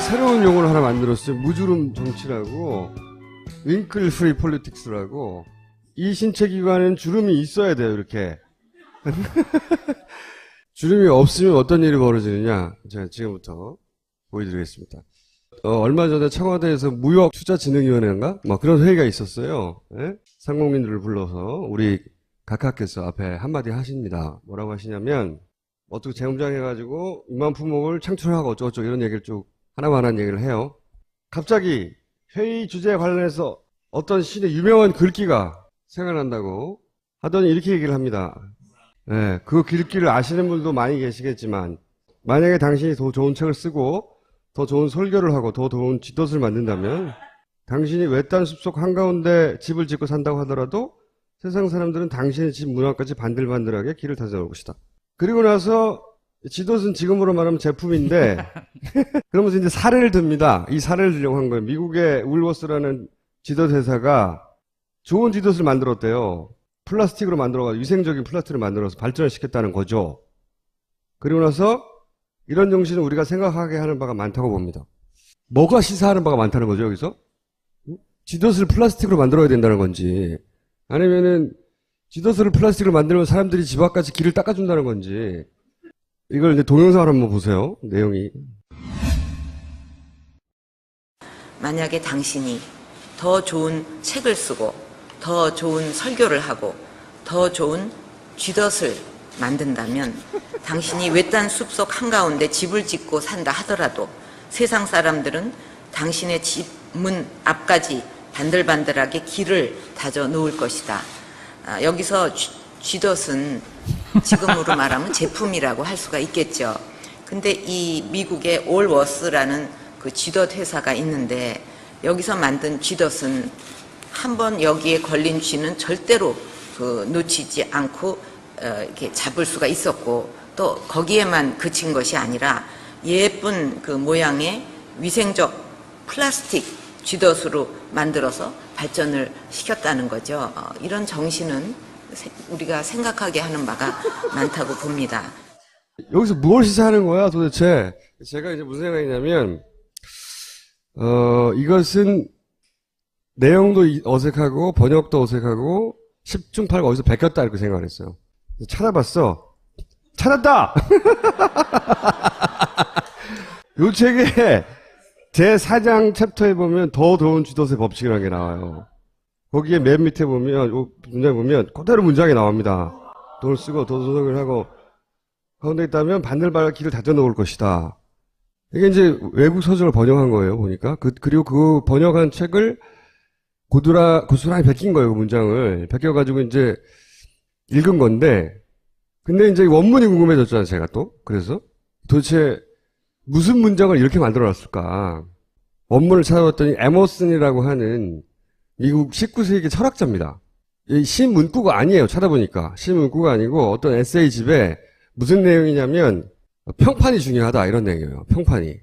새로운 용어를 하나 만들었어요. 무주름 정치라고, 윙클 프리 폴리틱스라고. 이 신체 기관은 주름이 있어야 돼요, 이렇게. 주름이 없으면 어떤 일이 벌어지느냐, 제가 지금부터 보여드리겠습니다. 얼마 전에 청와대에서 무역투자진흥위원회인가? 뭐 그런 회의가 있었어요. 예? 상공인들을 불러서 우리 각하께서 앞에 한마디 하십니다. 뭐라고 하시냐면, 어떻게 재무장해가지고 2만 품목을 창출하고 어쩌고저쩌고 이런 얘기를 쭉 하나만한 얘기를 해요. 갑자기 회의 주제에 관련해서 어떤 신의 유명한 글귀가 생각난다고 하더니 이렇게 얘기를 합니다. 네, 그 글귀를 아시는 분도 많이 계시겠지만, 만약에 당신이 더 좋은 책을 쓰고 더 좋은 설교를 하고 더 좋은 지도를 만든다면 당신이 외딴 숲속 한가운데 집을 짓고 산다고 하더라도 세상 사람들은 당신의 집 문 앞까지 반들반들하게 길을 다져놓을 것이다. 그리고 나서 지도는 지금으로 말하면 제품인데 그러면서 이제 사례를 듭니다. 이 사례를 들려고 한 거예요. 미국의 울워스라는 지도 회사가 좋은 지도를 만들었대요. 플라스틱으로 만들어가지고 위생적인 플라스틱을 만들어서 발전을 시켰다는 거죠. 그리고 나서 이런 정신을 우리가 생각하게 하는 바가 많다고 봅니다. 뭐가 시사하는 바가 많다는 거죠, 여기서? 지도스를 플라스틱으로 만들어야 된다는 건지, 아니면은 지도스를 플라스틱으로 만들면 사람들이 집 앞까지 길을 닦아준다는 건지, 이걸 이제 동영상을 한번 보세요, 내용이. 만약에 당신이 더 좋은 책을 쓰고 더 좋은 설교를 하고 더 좋은 쥐덫을 만든다면 당신이 외딴 숲속 한가운데 집을 짓고 산다 하더라도 세상 사람들은 당신의 집 문 앞까지 반들반들하게 길을 다져 놓을 것이다. 여기서 쥐덫은 지금으로 말하면 제품이라고 할 수가 있겠죠. 근데 이 미국의 올워스라는 그 쥐덫 회사가 있는데 여기서 만든 쥐덫은 한번 여기에 걸린 쥐는 절대로 놓치지 않고 이렇게 잡을 수가 있었고, 또 거기에만 그친 것이 아니라 예쁜 그 모양의 위생적 플라스틱 쥐덫으로 만들어서 발전을 시켰다는 거죠. 이런 정신은 우리가 생각하게 하는 바가 많다고 봅니다. 여기서 무엇을 시사하는 거야 도대체? 제가 이제 무슨 생각이냐면, 이것은 내용도 어색하고 번역도 어색하고 10중 8구 어디서 베꼈다 이렇게 생각을 했어요. 찾아봤어. 찾았다! 요 책에 제4장 챕터에 보면 더 좋은 쥐덫의 법칙이라는 게 나와요. 거기에 맨 밑에 보면, 문장에 보면 그대로 문장이 나옵니다. 돈을 쓰고 더 소득을 하고 가운데 있다면 반들반들 길을 다져 놓을 것이다. 이게 이제 외국 서적을 번역한 거예요, 보니까. 그리고 그 번역한 책을 고스란히 베낀 거예요, 그 문장을. 베껴가지고 이제 읽은 건데, 근데 이제 원문이 궁금해졌잖아요, 제가 또. 그래서 도대체 무슨 문장을 이렇게 만들어 놨을까. 원문을 찾아봤더니 에머슨이라고 하는 미국 19세기 철학자입니다. 이 시문구가 아니에요, 찾아보니까. 시문구가 아니고 어떤 에세이집에 무슨 내용이냐면 평판이 중요하다 이런 내용이에요. 평판이.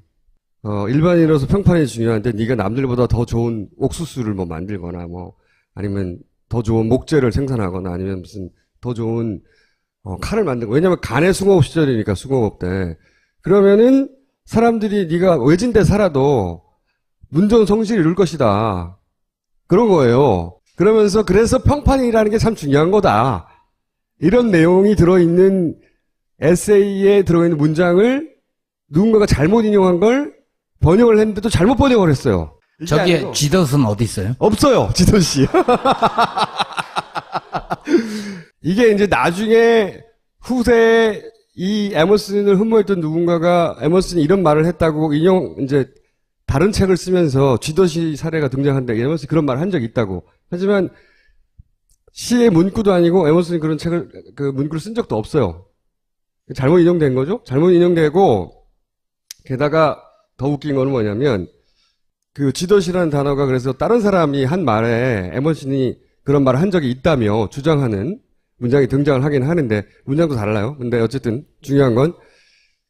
일반인으로서 평판이 중요한데 네가 남들보다 더 좋은 옥수수를 뭐 만들거나 뭐 아니면 더 좋은 목재를 생산하거나 아니면 무슨 더 좋은 칼을 만들고, 왜냐면 간의 숭어업 시절이니까 숭어업 때. 그러면은 사람들이 네가 외진데 살아도 문전성시를 이룰 것이다. 그런 거예요. 그러면서 그래서 평판이라는 게 참 중요한 거다. 이런 내용이 들어있는 에세이에 들어있는 문장을 누군가가 잘못 인용한 걸 번역을 했는데도 잘못 번역을 했어요. 저기에 쥐덫은 어디 있어요? 없어요, 쥐덫이. 이게 이제 나중에 후세에 이 에머슨을 흠모했던 누군가가 에머슨이 이런 말을 했다고 이제 다른 책을 쓰면서 쥐덫이 사례가 등장한다. 에머슨이 그런 말을 한 적이 있다고. 하지만 시의 문구도 아니고 에머슨이 그런 책을, 그 문구를 쓴 적도 없어요. 잘못 인용된 거죠? 잘못 인용되고, 게다가 더 웃긴 거는 뭐냐면, 그 쥐덫이라는 단어가 그래서 다른 사람이 한 말에 에머슨이 그런 말을 한 적이 있다며 주장하는 문장이 등장을 하긴 하는데, 문장도 달라요. 근데 어쨌든 중요한 건,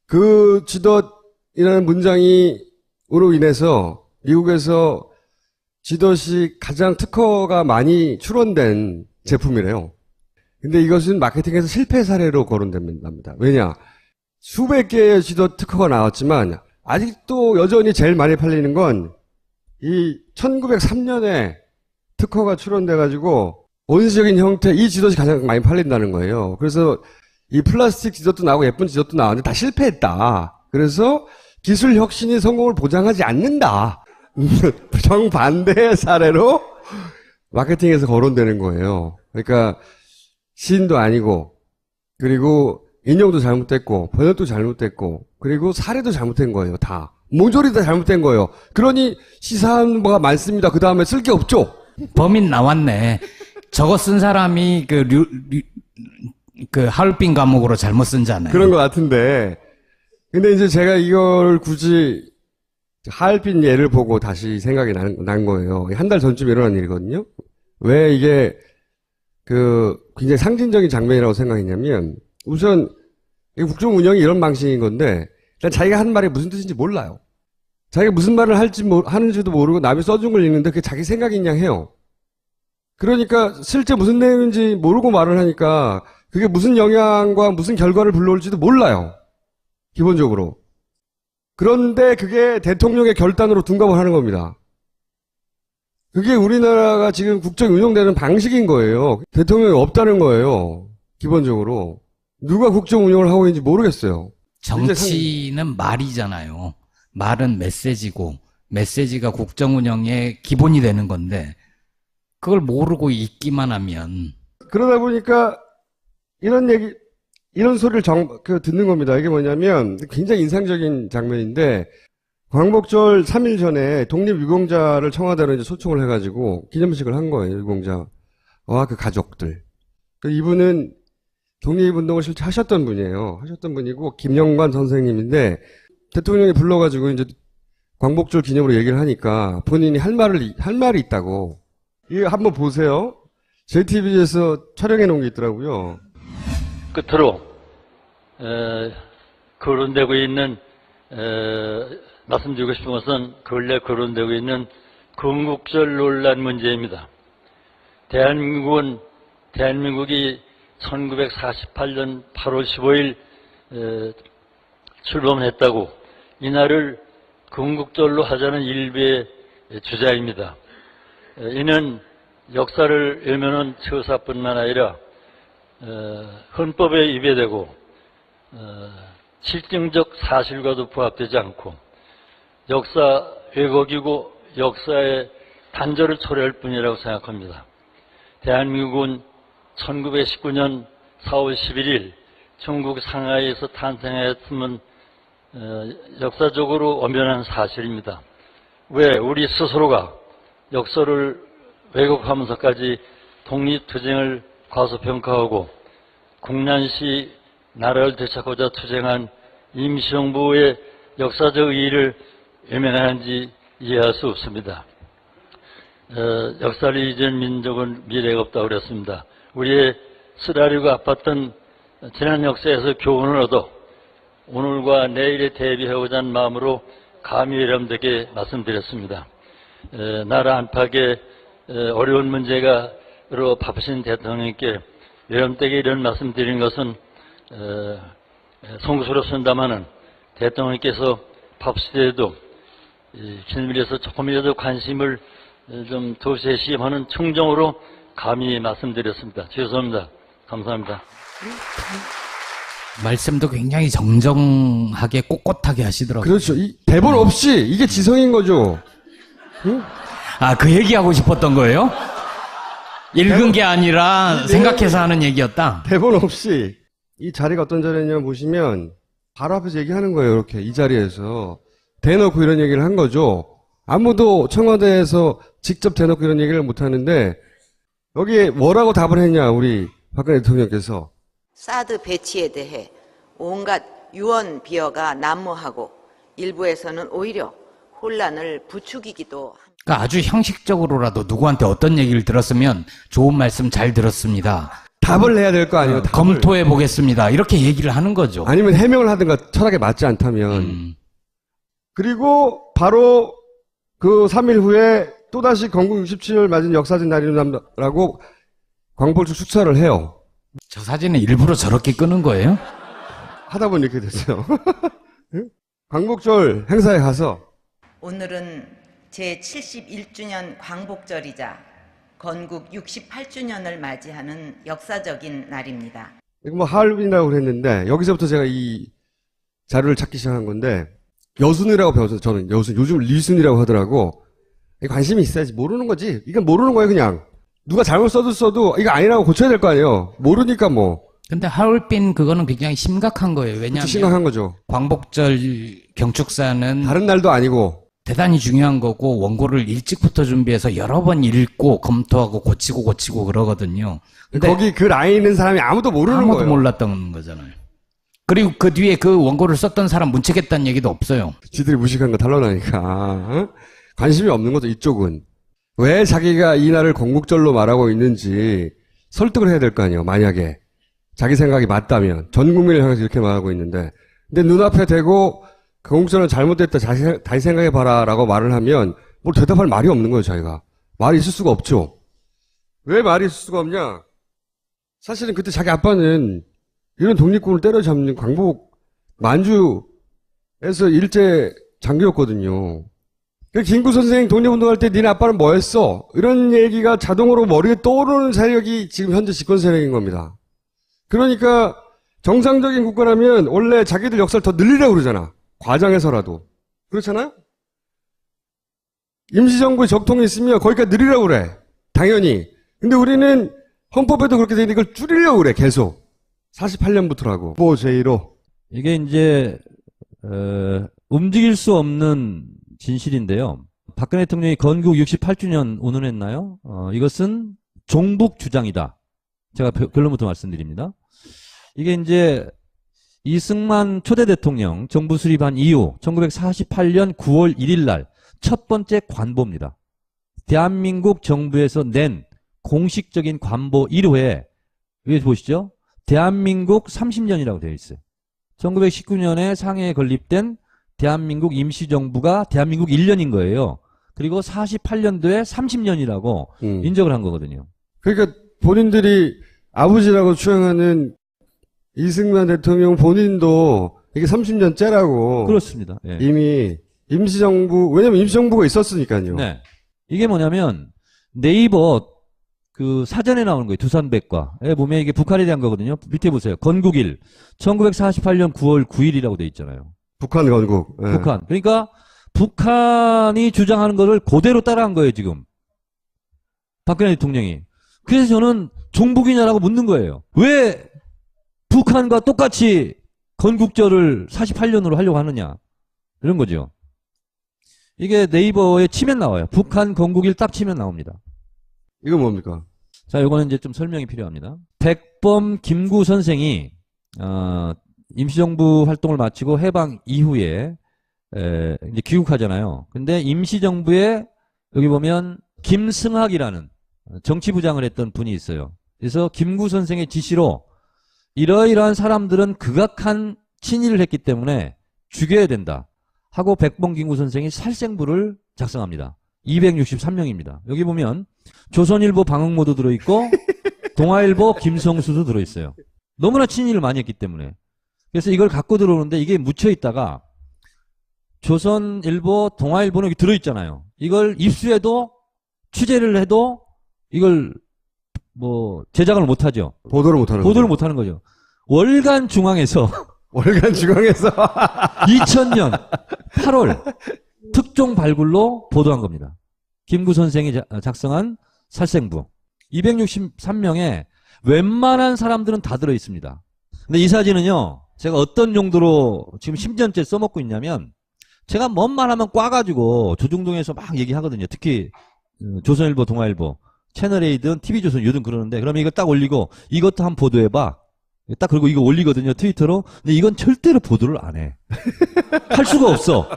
그 쥐덫이라는 문장으로 인해서 미국에서 쥐덫이 가장 특허가 많이 출원된 제품이래요. 근데 이것은 마케팅에서 실패 사례로 거론됩니다. 왜냐? 수백 개의 쥐덫 특허가 나왔지만 아직도 여전히 제일 많이 팔리는 건 이 1903년에 특허가 출원돼가지고 원시적인 형태 이 지도시 가장 많이 팔린다는 거예요. 그래서 이 플라스틱 지도도 나오고 예쁜 지도도 나왔는데 다 실패했다. 그래서 기술 혁신이 성공을 보장하지 않는다. 정반대의 사례로 마케팅에서 거론되는 거예요. 그러니까 시인도 아니고 그리고 인용도 잘못됐고 번역도 잘못됐고 그리고 사례도 잘못된 거예요. 다. 모조리 다 잘못된 거예요. 그러니 시사한 바가 많습니다. 그 다음에 쓸 게 없죠. 범인 나왔네. 저거 쓴 사람이 그 하얼빈 감옥으로 잘못 쓴잖아요. 그런 것 같은데. 근데 이제 제가 이걸 굳이 하얼빈 예를 보고 다시 생각이 난 거예요. 한 달 전쯤 일어난 일이거든요. 왜 이게 굉장히 상징적인 장면이라고 생각했냐면 우선 국정 운영이 이런 방식인 건데 일단 자기가 하는 말이 무슨 뜻인지 몰라요. 자기가 무슨 말을 하는지도 모르고 남이 써준 걸 읽는데 그게 자기 생각인 양 해요. 그러니까 실제 무슨 내용인지 모르고 말을 하니까 그게 무슨 영향과 무슨 결과를 불러올지도 몰라요. 기본적으로. 그런데 그게 대통령의 결단으로 둔갑을 하는 겁니다. 그게 우리나라가 지금 국정이 운영되는 방식인 거예요. 대통령이 없다는 거예요. 기본적으로. 누가 국정 운영을 하고 있는지 모르겠어요. 정치는 말이잖아요. 말은 메시지고 메시지가 국정 운영의 기본이 되는 건데 그걸 모르고 있기만 하면 그러다 보니까 이런 소리를 듣는 겁니다. 이게 뭐냐면 굉장히 인상적인 장면인데 광복절 3일 전에 독립유공자를 청와대로 이제 초청을 해가지고 기념식을 한 거예요. 유공자와 그 가족들. 이분은 독립운동을 실제 하셨던 분이에요. 하셨던 분이고 김영관 선생님인데 대통령이 불러가지고 이제 광복절 기념으로 얘기를 하니까 본인이 할 말이 있다고. 이거 한번 보세요. JTBC에서 촬영해 놓은 게 있더라고요. 끝으로 거론되고 있는 말씀드리고 싶은 것은 근래 거론되고 있는 건국절 논란 문제입니다. 대한민국이 1948년 8월 15일 출범했다고 이날을 건국절로 하자는 일부의 주장입니다. 이는 역사를 외면한 처사뿐만 아니라 헌법에 위배되고 실증적 사실과도 부합되지 않고 역사 왜곡이고 역사의 단절을 초래할 뿐이라고 생각합니다. 대한민국은 1919년 4월 11일 중국 상하이에서 탄생했음은 역사적으로 엄연한 사실입니다. 왜 우리 스스로가 역사를 왜곡하면서까지 독립투쟁을 과소평가하고 국난시 나라를 되찾고자 투쟁한 임시정부의 역사적 의의를 외면하는지 이해할 수 없습니다. 역사를 잊은 민족은 미래가 없다고 그랬습니다. 우리의 쓰라리고 아팠던 지난 역사에서 교훈을 얻어 오늘과 내일에 대비하고자 하는 마음으로 감히 여러분들께 말씀드렸습니다. 나라 안팎의 어려운 문제가로 바쁘신 대통령께 여러분들에게 이런 말씀드리는 것은 송구스럽습니다마는 대통령께서 바쁘시더라도 신밀해서 조금이라도 관심을 좀 도시시험 하는 충정으로 감히 말씀드렸습니다. 죄송합니다. 감사합니다. 말씀도 굉장히 정정하게 꼿꼿하게 하시더라고요. 그렇죠. 대본 없이 이게 지성인 거죠. 응? 아, 그 얘기하고 싶었던 거예요? 읽은 게 아니라 생각해서 하는 얘기였다. 대본 없이 이 자리가 어떤 자리냐면 보시면 바로 앞에서 얘기하는 거예요. 이렇게 이 자리에서 대놓고 이런 얘기를 한 거죠. 아무도 청와대에서 직접 대놓고 이런 얘기를 못 하는데 여기에 뭐라고 답을 했냐 우리 박근혜 대통령께서. 사드 배치에 대해 온갖 유언 비어가 난무하고 일부에서는 오히려 혼란을 부추기기도 합니다. 그러니까 아주 형식적으로라도 누구한테 어떤 얘기를 들었으면 좋은 말씀 잘 들었습니다. 답을 내야 될 거 아니에요. 검토해 보겠습니다. 이렇게 얘기를 하는 거죠. 아니면 해명을 하든가 철학에 맞지 않다면. 그리고 바로 그 3일 후에 또다시 건국 67을 맞은 역사적 날이라고 광복절 축사를 해요. 저 사진은 일부러 저렇게 끄는 거예요? 하다 보니 이렇게 됐어요. 광복절 행사에 가서 오늘은 제71주년 광복절이자 건국 68주년을 맞이하는 역사적인 날입니다. 이거 뭐 하얼빈이라고 그랬는데 여기서부터 제가 이 자료를 찾기 시작한 건데 여순이라고 배웠어요. 저는 여순. 요즘 리순이라고 하더라고. 관심이 있어야지. 모르는 거지. 이건 모르는 거예요, 그냥. 누가 잘못 써도 이거 아니라고 고쳐야 될 거 아니에요. 모르니까 뭐. 근데 하얼빈 그거는 굉장히 심각한 거예요. 왜냐하면 심각한 거죠. 광복절 경축사는 다른 날도 아니고. 대단히 중요한 거고 원고를 일찍부터 준비해서 여러 번 읽고 검토하고 고치고 그러거든요. 근데 거기 그 라인 있는 사람이 아무도 모르는 아무도 거예요. 몰랐던 거잖아요. 그리고 그 뒤에 그 원고를 썼던 사람 문책했다는 얘기도 없어요. 지들이 무식한 거 탄로나니까. 어? 관심이 없는 거죠, 이쪽은. 왜 자기가 이 날을 건국절로 말하고 있는지 설득을 해야 될 거 아니에요, 만약에. 자기 생각이 맞다면. 전 국민을 향해서 이렇게 말하고 있는데. 근데 눈앞에 대고 건국절은 잘못됐다, 다시 생각해봐라 라고 말을 하면 뭘 대답할 말이 없는 거예요, 자기가. 말이 있을 수가 없죠. 왜 말이 있을 수가 없냐? 사실은 그때 자기 아빠는 이런 독립군을 때려잡는 광복 만주에서 일제 장교였거든요. 김구 선생 독립운동할 때 니네 아빠는 뭐 했어? 이런 얘기가 자동으로 머리에 떠오르는 세력이 지금 현재 집권 세력인 겁니다. 그러니까 정상적인 국가라면 원래 자기들 역사를 더 늘리려고 그러잖아. 과장해서라도. 그렇잖아요? 임시정부의 적통이 있으면 거기까지 늘리려고 그래. 당연히. 근데 우리는 헌법에도 그렇게 되는데 이걸 줄이려고 그래, 계속. 48년부터라고. 뭐 제1호. 이게 이제 움직일 수 없는 진실인데요. 박근혜 대통령이 건국 68주년 운운했나요? 이것은 종북 주장이다. 제가 결론부터 말씀드립니다. 이게 이제 이승만 초대 대통령 정부 수립한 이후 1948년 9월 1일 날 첫 번째 관보입니다. 대한민국 정부에서 낸 공식적인 관보 1호에 여기 보시죠. 대한민국 30년이라고 되어 있어요. 1919년에 상해에 건립된 대한민국 임시정부가 대한민국 1년인 거예요. 그리고 48년도에 30년이라고 인정을 한 거거든요. 그러니까 본인들이 아버지라고 추앙하는 이승만 대통령 본인도 이게 30년째라고. 그렇습니다. 예. 이미 임시정부, 왜냐면 임시정부가 있었으니까요. 네. 이게 뭐냐면 네이버 그 사전에 나오는 거예요. 두산백과에 보면 이게 북한에 대한 거거든요. 밑에 보세요. 건국일 1948년 9월 9일이라고 돼 있잖아요. 북한 건국. 예. 북한. 그러니까 북한이 주장하는 거를 그대로 따라한 거예요, 지금. 박근혜 대통령이. 그래서 저는 종북이냐라고 묻는 거예요. 왜 북한과 똑같이 건국절을 48년으로 하려고 하느냐. 이런 거죠. 이게 네이버에 치면 나와요. 북한 건국일 딱 치면 나옵니다. 이건 뭡니까? 자, 요거는 이제 좀 설명이 필요합니다. 백범 김구 선생이 임시정부 활동을 마치고 해방 이후에 이제 귀국하잖아요. 근데 임시정부에 여기 보면 김승학이라는 정치부장을 했던 분이 있어요. 그래서 김구 선생의 지시로 이러이러한 사람들은 극악한 친일을 했기 때문에 죽여야 된다 하고 백범 김구 선생이 살생부를 작성합니다. 263명입니다. 여기 보면 조선일보 방응모도 들어있고 동아일보 김성수도 들어있어요. 너무나 친일을 많이 했기 때문에. 그래서 이걸 갖고 들어오는데 이게 묻혀있다가 조선일보, 동아일보는 여기 들어있잖아요. 이걸 입수해도 취재를 해도 이걸 뭐 제작을 못하죠. 보도를 못하는 보도를 거죠. 못하는 거죠. 월간 중앙에서 월간 중앙에서 2000년 8월 특종 발굴로 보도한 겁니다. 김구 선생이 작성한 살생부. 263명에 웬만한 사람들은 다 들어있습니다. 근데 이 사진은요, 제가 어떤 용도로 지금 10년째 써먹고 있냐면, 제가 뭔 말 하면 꽈가지고 조중동에서 막 얘기하거든요. 특히 조선일보, 동아일보, 채널A든 TV조선 요즘 그러는데, 그러면 이거 딱 올리고 이것도 한번 보도해봐. 딱 그리고 이거 올리거든요, 트위터로. 근데 이건 절대로 보도를 안 해. 할 수가 없어.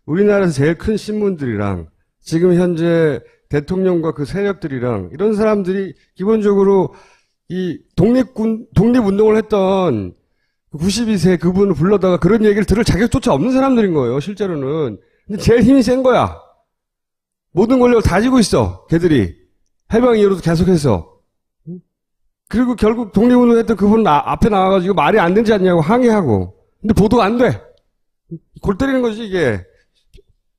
우리나라에서 제일 큰 신문들이랑 지금 현재 대통령과 그 세력들이랑 이런 사람들이 기본적으로 이 독립운동을 했던 92세 그분을 불러다가 그런 얘기를 들을 자격조차 없는 사람들인 거예요, 실제로는. 근데 제일 힘이 센 거야. 모든 권력을 다 쥐고 있어, 걔들이. 해방 이후로도 계속해서. 그리고 결국 독립운동 했던 그분 앞에 나와가지고 말이 안 되지 않냐고 항의하고. 근데 보도가 안 돼. 골 때리는 거지, 이게.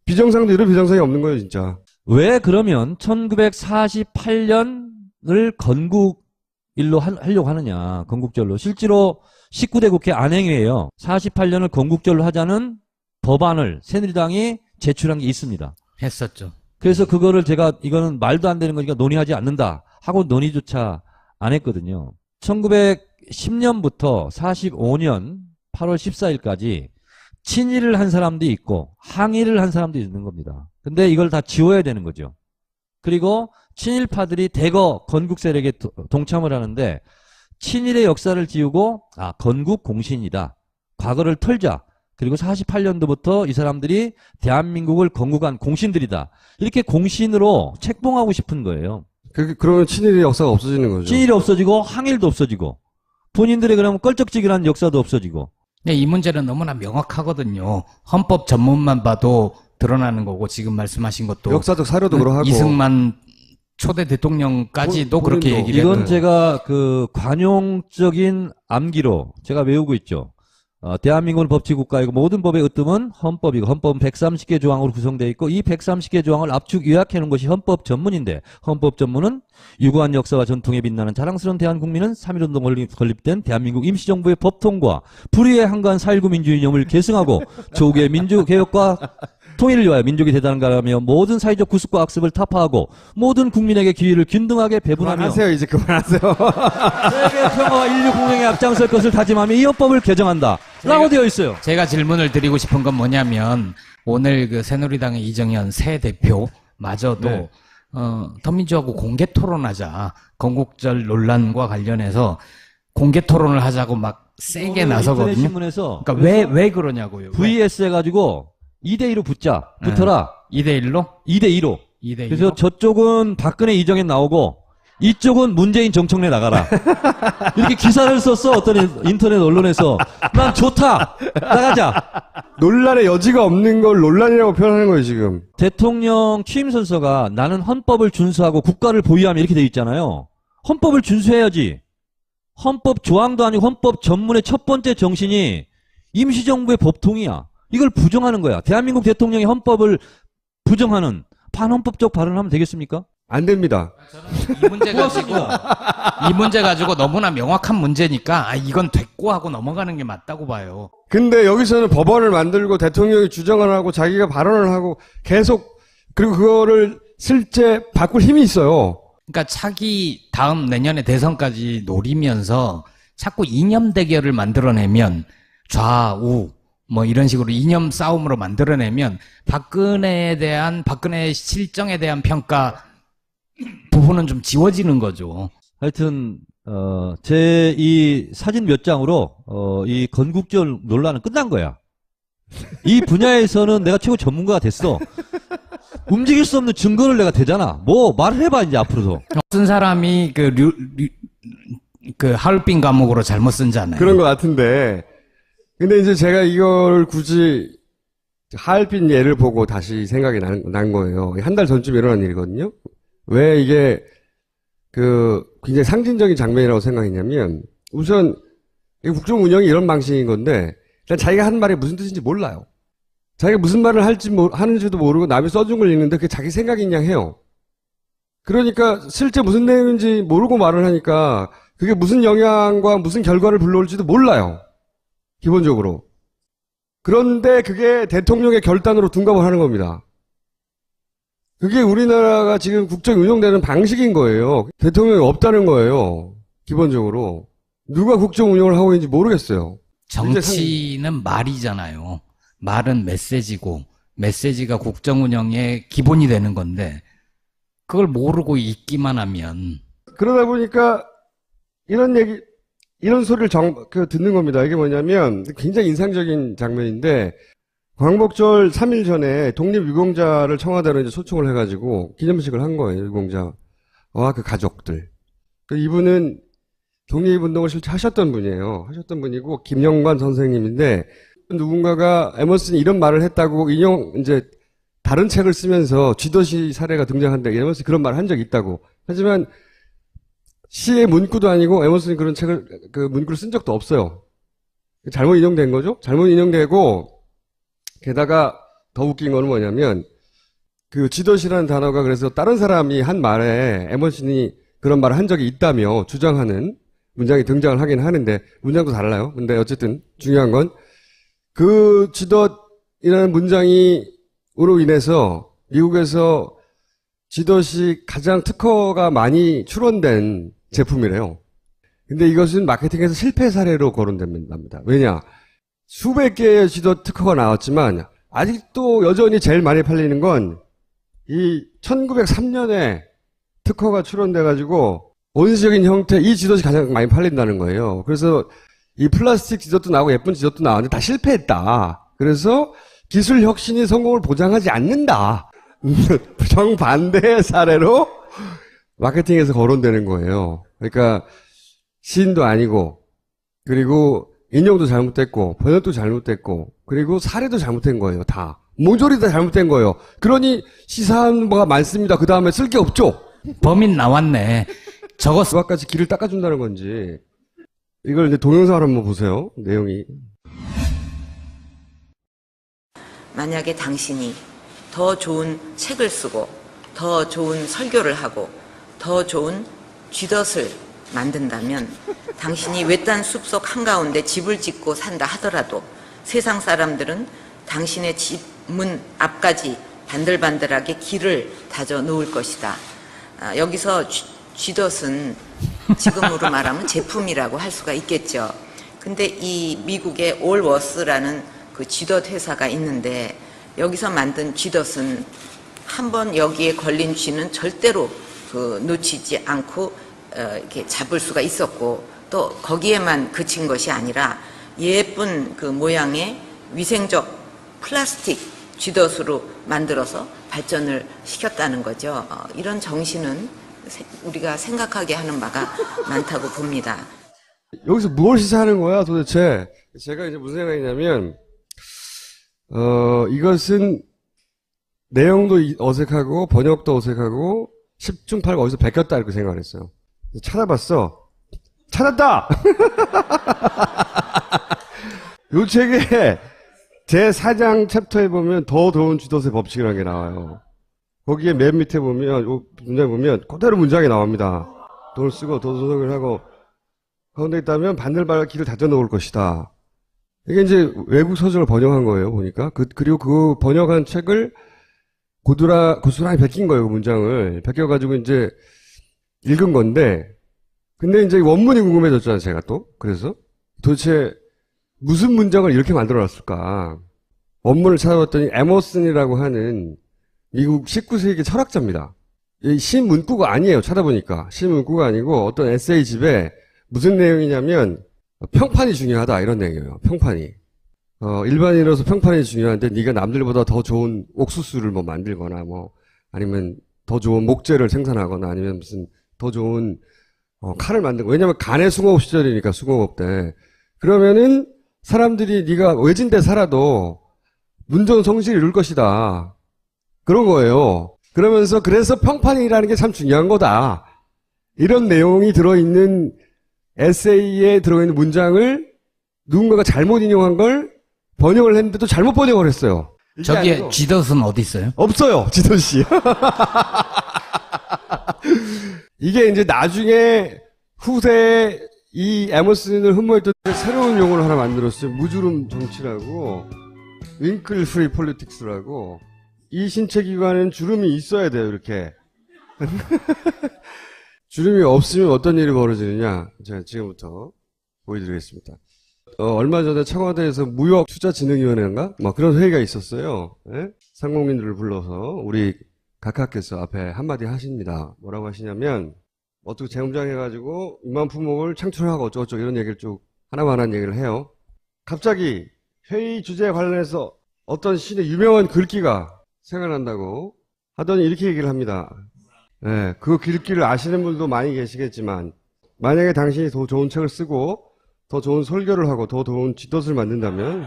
비정상도 이런 비정상이 없는 거예요, 진짜. 왜 그러면 1948년을 건국일로 하려고 하느냐, 건국절로. 실제로 19대 국회 안행위에요. 48년을 건국절로 하자는 법안을 새누리당이 제출한 게 있습니다. 했었죠. 그래서 그거를 제가 이거는 말도 안 되는 거니까 논의하지 않는다 하고 논의조차 안 했거든요. 1910년부터 45년 8월 14일까지 친일을 한 사람도 있고 항일을 한 사람도 있는 겁니다. 근데 이걸 다 지워야 되는 거죠. 그리고 친일파들이 대거 건국 세력에 동참을 하는데 친일의 역사를 지우고 건국 공신이다. 과거를 털자. 그리고 48년도부터 이 사람들이 대한민국을 건국한 공신들이다. 이렇게 공신으로 책봉하고 싶은 거예요. 그러면 친일의 역사가 없어지는 거죠. 친일이 없어지고 항일도 없어지고 본인들의 그러면 껄쩍지근한 역사도 없어지고. 네, 이 문제는 너무나 명확하거든요. 헌법 전문만 봐도 드러나는 거고 지금 말씀하신 것도 역사적 사료도 그러하고. 이승만 초대 대통령까지도 그렇게 본인도. 얘기를 이건 했고. 제가 그 관용적인 암기로 제가 외우고 있죠. 대한민국은 법치국가이고 모든 법의 으뜸은 헌법이고 헌법은 130개 조항으로 구성되어 있고 이 130개 조항을 압축 요약해 놓은 것이 헌법 전문인데 헌법 전문은 유구한 역사와 전통에 빛나는 자랑스러운 대한국민은 3.1운동 건립된 대한민국 임시정부의 법통과 불의의 한가한 4.19 민주이념을 계승하고 조국의 민주개혁과 통일을 위하여 민족이 대단한가라며 모든 사회적 구습과 악습을 타파하고 모든 국민에게 기회를 균등하게 배분하며 그만하세요, 이제 그만하세요. 세계 평화와 인류 공행에 앞장설 것을 다짐하며 이 헌법을 개정한다 라고 되어 있어요. 제가 질문을 드리고 싶은 건 뭐냐면 오늘 그 새누리당의 이정현 새 대표마저도 네. 더민주하고 공개 토론하자. 건국절 논란과 관련해서 공개 토론을 하자고 막 세게 인터넷 나서거든요. 신문에서 그러니까 왜 그러냐고요. VS 해가지고 2대2로 붙어라. 2대1로? 2대2로. 2대1로? 그래서 저쪽은 박근혜 이정현 나오고 이쪽은 문재인 정청래 나가라. 이렇게 기사를 썼어. 어떤 인터넷 언론에서. 난 좋다. 나가자. 논란의 여지가 없는 걸 논란이라고 표현하는 거예요, 지금. 대통령 취임 순서가 나는 헌법을 준수하고 국가를 보위하며 이렇게 돼 있잖아요. 헌법을 준수해야지. 헌법 조항도 아니고 헌법 전문의 첫 번째 정신이 임시정부의 법통이야. 이걸 부정하는 거야. 대한민국 대통령이 헌법을 부정하는 반헌법적 발언을 하면 되겠습니까? 안 됩니다. 이 문제 가지고 너무나 명확한 문제니까 이건 됐고 하고 넘어가는 게 맞다고 봐요. 근데 여기서는 법원을 만들고 대통령이 주장을 하고 자기가 발언을 하고 계속 그리고 그거를 실제 바꿀 힘이 있어요. 그러니까 차기 다음 내년에 대선까지 노리면서 자꾸 이념 대결을 만들어내면 좌우 뭐 이런 식으로 이념 싸움으로 만들어내면 박근혜 실정에 대한 평가 부분은 좀 지워지는 거죠. 하여튼 제 이 사진 몇 장으로 이 건국절 논란은 끝난 거야. 이 분야에서는 내가 최고 전문가가 됐어. 움직일 수 없는 증거를 내가 대잖아. 뭐 말을 해봐 이제 앞으로도. 쓴 사람이 그 하얼빈 감옥으로 잘못 쓴잖아요. 그런 것 같은데. 근데 이제 제가 이걸 굳이 하얼빈 예를 보고 다시 생각이 난 거예요. 한 달 전쯤 일어난 일이거든요. 왜 이게 굉장히 상징적인 장면이라고 생각했냐면 우선 국정 운영이 이런 방식인 건데 일단 자기가 한 말이 무슨 뜻인지 몰라요. 자기가 무슨 말을 하는지도 모르고 남이 써준 걸 읽는데 그게 자기 생각인 양 해요. 그러니까 실제 무슨 내용인지 모르고 말을 하니까 그게 무슨 영향과 무슨 결과를 불러올지도 몰라요. 기본적으로. 그런데 그게 대통령의 결단으로 둔갑을 하는 겁니다. 그게 우리나라가 지금 국정이 운영되는 방식인 거예요. 대통령이 없다는 거예요. 기본적으로. 누가 국정 운영을 하고 있는지 모르겠어요. 정치는 말이잖아요. 말은 메시지고 메시지가 국정 운영의 기본이 되는 건데 그걸 모르고 있기만 하면 그러다 보니까 이런 소리를 듣는 겁니다. 이게 뭐냐면 굉장히 인상적인 장면인데 광복절 3일 전에 독립유공자를 청와대로 이제 초청을 해가지고 기념식을 한 거예요. 유공자와 그 가족들. 이분은 독립운동을 실제 하셨던 분이에요. 하셨던 분이고 김영관 선생님인데 누군가가 에머슨이 이런 말을 했다고 이제 다른 책을 쓰면서 쥐더시 사례가 등장한다. 에머슨이 그런 말을 한 적이 있다고. 하지만 시의 문구도 아니고 에머슨이 그런 책을 문구를 쓴 적도 없어요. 잘못 인용된 거죠. 잘못 인용되고 게다가 더 웃긴 거는 뭐냐면 그 지도시라는 단어가 그래서 다른 사람이 한 말에 에머슨이 그런 말을 한 적이 있다며 주장하는 문장이 등장을 하긴 하는데 문장도 달라요. 근데 어쨌든 중요한 건 그 지도이라는 문장으로 인해서 미국에서 지도시 가장 특허가 많이 출원된 제품이래요. 근데 이것은 마케팅에서 실패 사례로 거론됩니다. 왜냐? 수백 개의 지도 특허가 나왔지만 아직도 여전히 제일 많이 팔리는 건 이 1903년에 특허가 출원돼가지고 원시적인 형태 이 지도시 가장 많이 팔린다는 거예요. 그래서 이 플라스틱 지도도 나오고 예쁜 지도도 나왔는데 다 실패했다. 그래서 기술 혁신이 성공을 보장하지 않는다. 정반대의 사례로 마케팅에서 거론되는 거예요. 그러니까 시인도 아니고 그리고 인용도 잘못됐고 번역도 잘못됐고 그리고 사례도 잘못된 거예요. 다. 모조리 다 잘못된 거예요. 그러니 시사한 바가 많습니다. 그 다음에 쓸 게 없죠. 범인 나왔네. 저거 그것까지 길을 닦아준다는 건지. 이걸 이제 동영상으로 한번 보세요. 내용이. 만약에 당신이 더 좋은 책을 쓰고 더 좋은 설교를 하고 더 좋은 쥐덫을 만든다면 당신이 외딴 숲속 한가운데 집을 짓고 산다 하더라도 세상 사람들은 당신의 집 문 앞까지 반들반들하게 길을 다져 놓을 것이다. 여기서 쥐덫은 지금으로 말하면 제품이라고 할 수가 있겠죠. 근데 이 미국의 올워스라는 그 쥐덫 회사가 있는데 여기서 만든 쥐덫은 한번 여기에 걸린 쥐는 절대로 놓치지 않고 이렇게 잡을 수가 있었고 또 거기에만 그친 것이 아니라 예쁜 그 모양의 위생적 플라스틱 쥐덫으로 만들어서 발전을 시켰다는 거죠. 이런 정신은 우리가 생각하게 하는 바가 많다고 봅니다. 여기서 무엇을 시사하는 거야 도대체? 제가 이제 무슨 생각이냐면 이것은 내용도 어색하고 번역도 어색하고 10중 8구 어디서 베꼈다 이렇게 생각을 했어요. 찾아봤어. 찾았다! 요 책에 제4장 챕터에 보면 더 좋은 쥐덫의 법칙이라는 게 나와요. 거기에 맨 밑에 보면, 요 문장에 보면 그대로 문장이 나옵니다. 돈을 쓰고 더 소송을 하고 가운데 있다면 반들반들 길을 닫아 놓을 것이다. 이게 이제 외국 서적을 번역한 거예요, 보니까. 그리고 그 번역한 책을 고스란히 베낀 거예요, 그 문장을. 베껴가지고 이제 읽은 건데, 근데 이제 원문이 궁금해졌잖아요, 제가 또. 그래서 도대체 무슨 문장을 이렇게 만들어 놨을까? 원문을 찾아봤더니 에머슨이라고 하는 미국 19세기 철학자입니다. 이 시문구가 아니에요, 찾아보니까. 시문구가 아니고 어떤 에세이집에 무슨 내용이냐면 평판이 중요하다 이런 내용이에요. 평판이. 일반인으로서 평판이 중요한데 네가 남들보다 더 좋은 옥수수를 뭐 만들거나 뭐 아니면 더 좋은 목재를 생산하거나 아니면 무슨 더 좋은 칼을 만들고 왜냐면 간의 숭어업 시절이니까 숭어업 때 그러면은 사람들이 네가 외진데 살아도 문전성시를 이룰 것이다. 그런 거예요. 그러면서 그래서 평판이라는 게 참 중요한 거다. 이런 내용이 들어있는 에세이에 들어있는 문장을 누군가가 잘못 인용한 걸 번역을 했는데 또 잘못 번역을 했어요. 저기에 아니고. 쥐덫은 어디 있어요? 없어요, 지도씨. 이게 이제 나중에 후세에 이 에머슨을 흠모했던 새로운 용어를 하나 만들었어요. 무주름 정치라고, 윙클 프리 폴리틱스라고. 이 신체기관엔 주름이 있어야 돼요, 이렇게. 주름이 없으면 어떤 일이 벌어지느냐? 제가 지금부터 보여드리겠습니다. 얼마 전에 청와대에서 무역투자진흥위원회인가? 뭐 그런 회의가 있었어요. 예? 상공민들을 불러서 우리 각하께서 앞에 한마디 하십니다. 뭐라고 하시냐면, 어떻게 재무장해가지고 2만 품목을 창출하고 어쩌고저쩌고 이런 얘기를 쭉 하나만 얘기를 해요. 갑자기 회의 주제에 관련해서 어떤 신의 유명한 글귀가 생각난다고 하더니 이렇게 얘기를 합니다. 네, 그 글귀를 아시는 분도 많이 계시겠지만 만약에 당신이 더 좋은 책을 쓰고 더 좋은 설교를 하고 더 좋은 쥐덫을 만든다면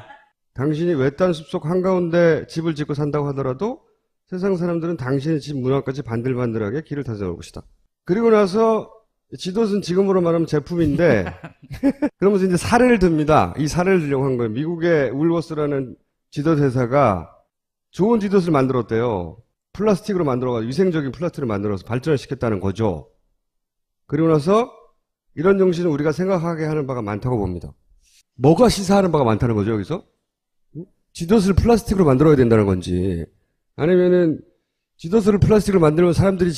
당신이 외딴 숲속 한가운데 집을 짓고 산다고 하더라도 세상 사람들은 당신의 집 문 앞까지 반들반들하게 길을 다져놓을 것이다. 그리고 나서 쥐덫은 지금으로 말하면 제품인데 그러면서 이제 사례를 듭니다. 이 사례를 들려고 한 거예요. 미국의 울워스라는 지도스 회사가 좋은 지도스를 만들었대요. 플라스틱으로 만들어가지고 위생적인 플라스틱을 만들어서 발전을 시켰다는 거죠. 그리고 나서 이런 정신을 우리가 생각하게 하는 바가 많다고 봅니다. 뭐가 시사하는 바가 많다는 거죠, 여기서? 지도스를 플라스틱으로 만들어야 된다는 건지, 아니면은 지도스를 플라스틱으로 만들면 사람들이